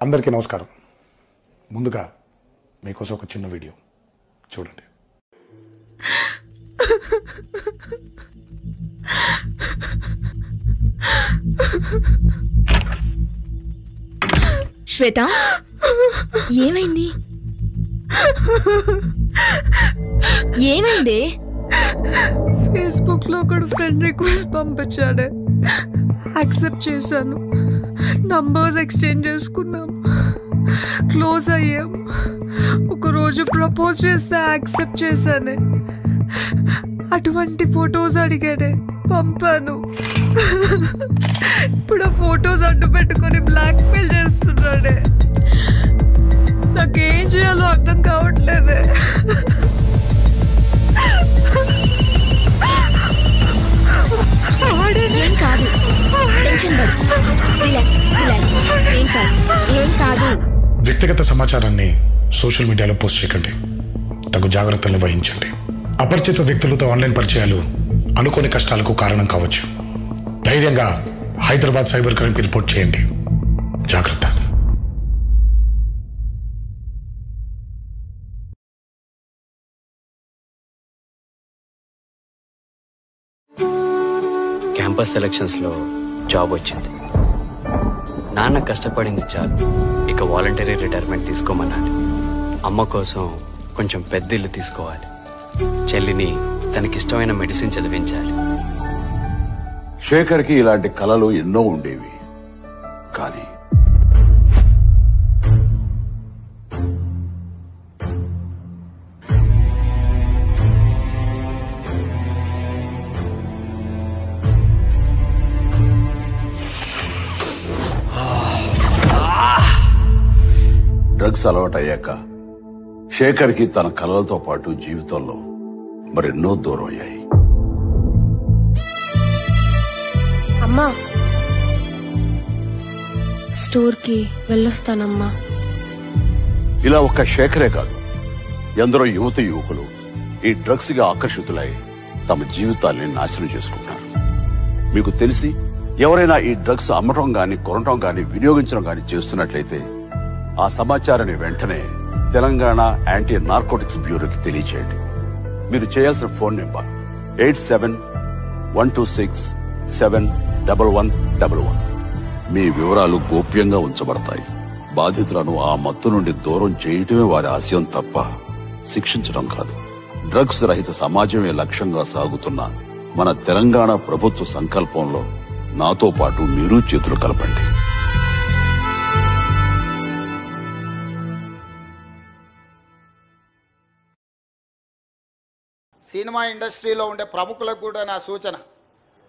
అందరికీ నమస్కారం. ముందుగా మీకోసం ఒక చిన్న వీడియో చూడండి. శ్వేత, ఏమైంది? ఏమైంది? ఫేస్బుక్ లో ఒకడు ఫ్రెండ్ రిక్వెస్ట్ పంపించాడే, యాక్సెప్ట్ చేశాను. నంబర్స్ ఎక్స్చేంజ్ చేసుకున్నాం, క్లోజ్ అయ్యాం. ఒకరోజు ప్రపోజ్ చేస్తే యాక్సెప్ట్ చేశానే. అటువంటి ఫొటోస్ అడిగాడే, పంపాను. ఇప్పుడు ఆ ఫొటోస్ అడ్డు పెట్టుకొని బ్లాక్ మెయిల్ చేస్తున్నాడే. నాకేం చేయాలో అర్థం కావట్లేదే. ఏం కాదు, టెన్షన్ పడు. Relax relax. ఏం కాదు. వ్యక్తిగత సమాచారాన్ని సోషల్ మీడియాలో పోస్ట్ చేయకండి. తగు జాగ్రత్తలు వహించండి. అపరిచిత వ్యక్తులతో ఆన్లైన్ పరిచయాలు అనుకోని కష్టాలకు కారణం కావచ్చు. ధైర్యంగా హైదరాబాద్ సైబర్ క్రైమ్కి రిపోర్ట్ చేయండి. జాగ్రత్త. క్యాంపస్ సెలక్షన్స్లో జాబ్ వచ్చింది. నాన్న కష్టపడింది చాలు, ఇక వాలంటరీ రిటైర్మెంట్ తీసుకోమన్నాడు. అమ్మ కోసం కొంచెం పెద్ద ఇల్లు తీసుకోవాలి. చెల్లిని తనకిష్టమైన మెడిసిన్ చదివించాలి. శేఖర్కి ఇలాంటి కలలు ఎన్నో ఉండేవి. కానీ డ్రగ్స్ అలవాటయ్యాక శేఖర్కి తన కలలతో పాటు జీవితంలో మరెన్నో దూరం అయ్యాయి. అమ్మా, స్టోర్కి వెళ్ళొస్తానమ్మా. ఇలా ఒక్క శేఖరే కాదు, ఎందరో యువత యువకులు ఈ డ్రగ్స్ గా ఆకర్షితులై తమ జీవితాల్ని నాశనం చేసుకుంటారు. మీకు తెలిసి ఎవరైనా ఈ డ్రగ్స్ అమ్మటం గాని, కొనటం గాని, వినియోగించడం గాని చేస్తున్నట్లయితే ఆ సమాచారాన్ని వెంటనే తెలంగాణ యాంటీ నార్కోటిక్స్ బ్యూరోకి తెలియచేయండి. మీరు చేయాల్సిన ఫోన్ నెంబర్ 87-126-71111. మీ వివరాలు గోప్యంగా ఉంచబడతాయి. బాధితులను ఆ మత్తు నుండి దూరం చేయటమే వారి ఆశయం తప్ప శిక్షించడం కాదు. డ్రగ్స్ రహిత సమాజమే లక్ష్యంగా సాగుతున్న మన తెలంగాణ ప్రభుత్వ సంకల్పంలో నాతో పాటు మీరు చేతులు కలపండి. సినిమా ఇండస్ట్రీలో ఉండే ప్రముఖులకు కూడా నా సూచన,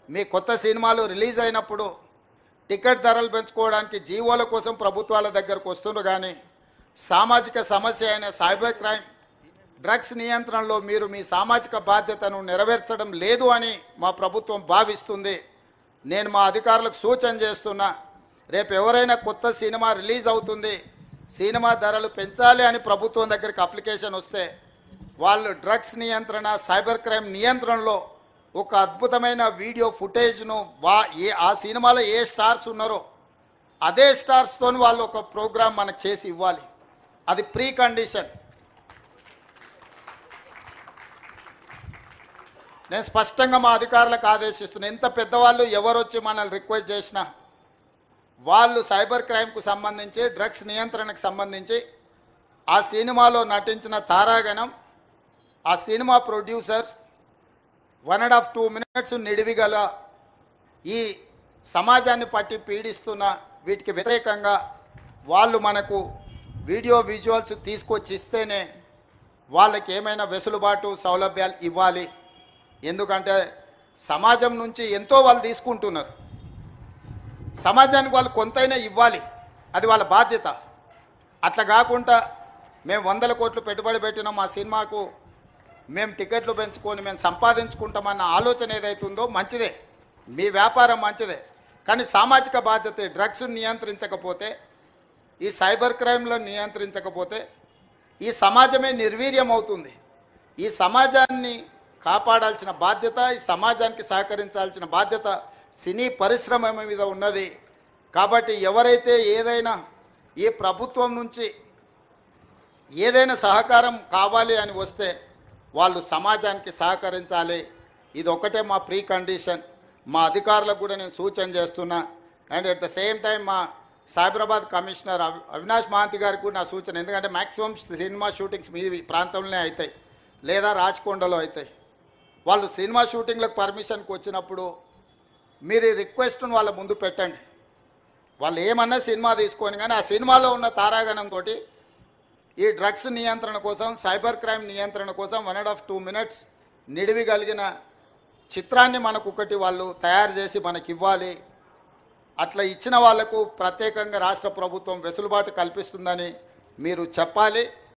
మీ కొత్త సినిమాలు రిలీజ్ అయినప్పుడు టికెట్ ధరలు పెంచుకోవడానికి జీవోల కోసం ప్రభుత్వాల దగ్గరకు వస్తుండ్రు. కానీ సామాజిక సమస్య అయిన సైబర్ క్రైమ్, డ్రగ్స్ నియంత్రణలో మీరు మీ సామాజిక బాధ్యతను నెరవేర్చడం లేదు అని మా ప్రభుత్వం భావిస్తుంది. నేను మా అధికారులకు సూచన చేస్తున్నా, రేపు ఎవరైనా కొత్త సినిమా రిలీజ్ అవుతుంది, సినిమా ధరలు పెంచాలి అని ప్రభుత్వం దగ్గరికి అప్లికేషన్ వస్తే వాళ్ళు డ్రగ్స్ నియంత్రణ, సైబర్ క్రైమ్ నియంత్రణలో ఒక అద్భుతమైన వీడియో ఫుటేజ్ను ఆ సినిమాలో ఏ స్టార్స్ ఉన్నారో అదే స్టార్స్తో వాళ్ళు ఒక ప్రోగ్రాం మనకు చేసి ఇవ్వాలి. అది ప్రీ కండిషన్. నేను స్పష్టంగా మా అధికారులకు ఆదేశిస్తున్నాను, ఎంత పెద్దవాళ్ళు ఎవరొచ్చి మనల్ని రిక్వెస్ట్ చేసినా వాళ్ళు సైబర్ క్రైమ్కు సంబంధించి, డ్రగ్స్ నియంత్రణకు సంబంధించి ఆ సినిమాలో నటించిన తారాగణం, ఆ సినిమా ప్రొడ్యూసర్స్ 1.5-2 minutes నిడివిగల ఈ సమాజాన్ని పట్టి పీడిస్తున్న వీటికి వ్యతిరేకంగా వాళ్ళు మనకు వీడియో విజువల్స్ తీసుకొచ్చి ఇస్తేనే వాళ్ళకి ఏమైనా వెసులుబాటు, సౌలభ్యాలు ఇవ్వాలి. ఎందుకంటే సమాజం నుంచి ఎంతో వాళ్ళు తీసుకుంటున్నారు. సమాజానికి వాళ్ళు కొంతైనా ఇవ్వాలి, అది వాళ్ళ బాధ్యత. అట్లా కాకుండా మేము 100 కోట్లు పెట్టుబడి పెట్టినాం మా సినిమాకు, మేము టికెట్లు పెంచుకొని మేము సంపాదించుకుంటామన్న ఆలోచన ఏదైతుందో మంచిదే, మీ వ్యాపారం మంచిదే. కానీ సామాజిక బాధ్యత, డ్రగ్స్ నియంత్రించకపోతే, ఈ సైబర్ క్రైమ్లో నియంత్రించకపోతే ఈ సమాజమే నిర్వీర్యం అవుతుంది. ఈ సమాజాన్ని కాపాడాల్సిన బాధ్యత, ఈ సమాజానికి సహకరించాల్సిన బాధ్యత సినీ పరిశ్రమ మీద ఉన్నది. కాబట్టి ఎవరైతే ఏదైనా ఈ ప్రభుత్వం నుంచి ఏదైనా సహకారం కావాలి అని వస్తే వాళ్ళు సమాజానికి సహకరించాలి. ఇది ఒకటే మా ప్రీ కండిషన్. మా అధికారులకు కూడా నేను సూచన చేస్తున్నా. And at the same time మా సైబరాబాద్ కమిషనర్ అవినాష్ మహాంతి గారికి కూడా నా సూచన. ఎందుకంటే మ్యాక్సిమం సినిమా షూటింగ్స్ మీ ప్రాంతంలోనే అవుతాయి లేదా రాచకొండలో అవుతాయి. వాళ్ళు సినిమా షూటింగ్లకు పర్మిషన్కి వచ్చినప్పుడు మీరు ఈ రిక్వెస్ట్ను వాళ్ళ ముందు పెట్టండి. వాళ్ళు ఏమన్నా సినిమా తీసుకొని కానీ ఆ సినిమాలో ఉన్న తారాగణంతో ఈ డ్రగ్స్ నియంత్రణ కోసం, సైబర్ క్రైమ్ నియంత్రణ కోసం 1.5-2 minutes నిడివి కలిగిన చిత్రాన్ని మనకు ఒకటి వాళ్ళు తయారు చేసి మనకి ఇవ్వాలి. అట్లా ఇచ్చిన వాళ్లకు ప్రత్యేకంగా రాష్ట్ర ప్రభుత్వం వెసులుబాటు కల్పిస్తుందని మీరు చెప్పాలి.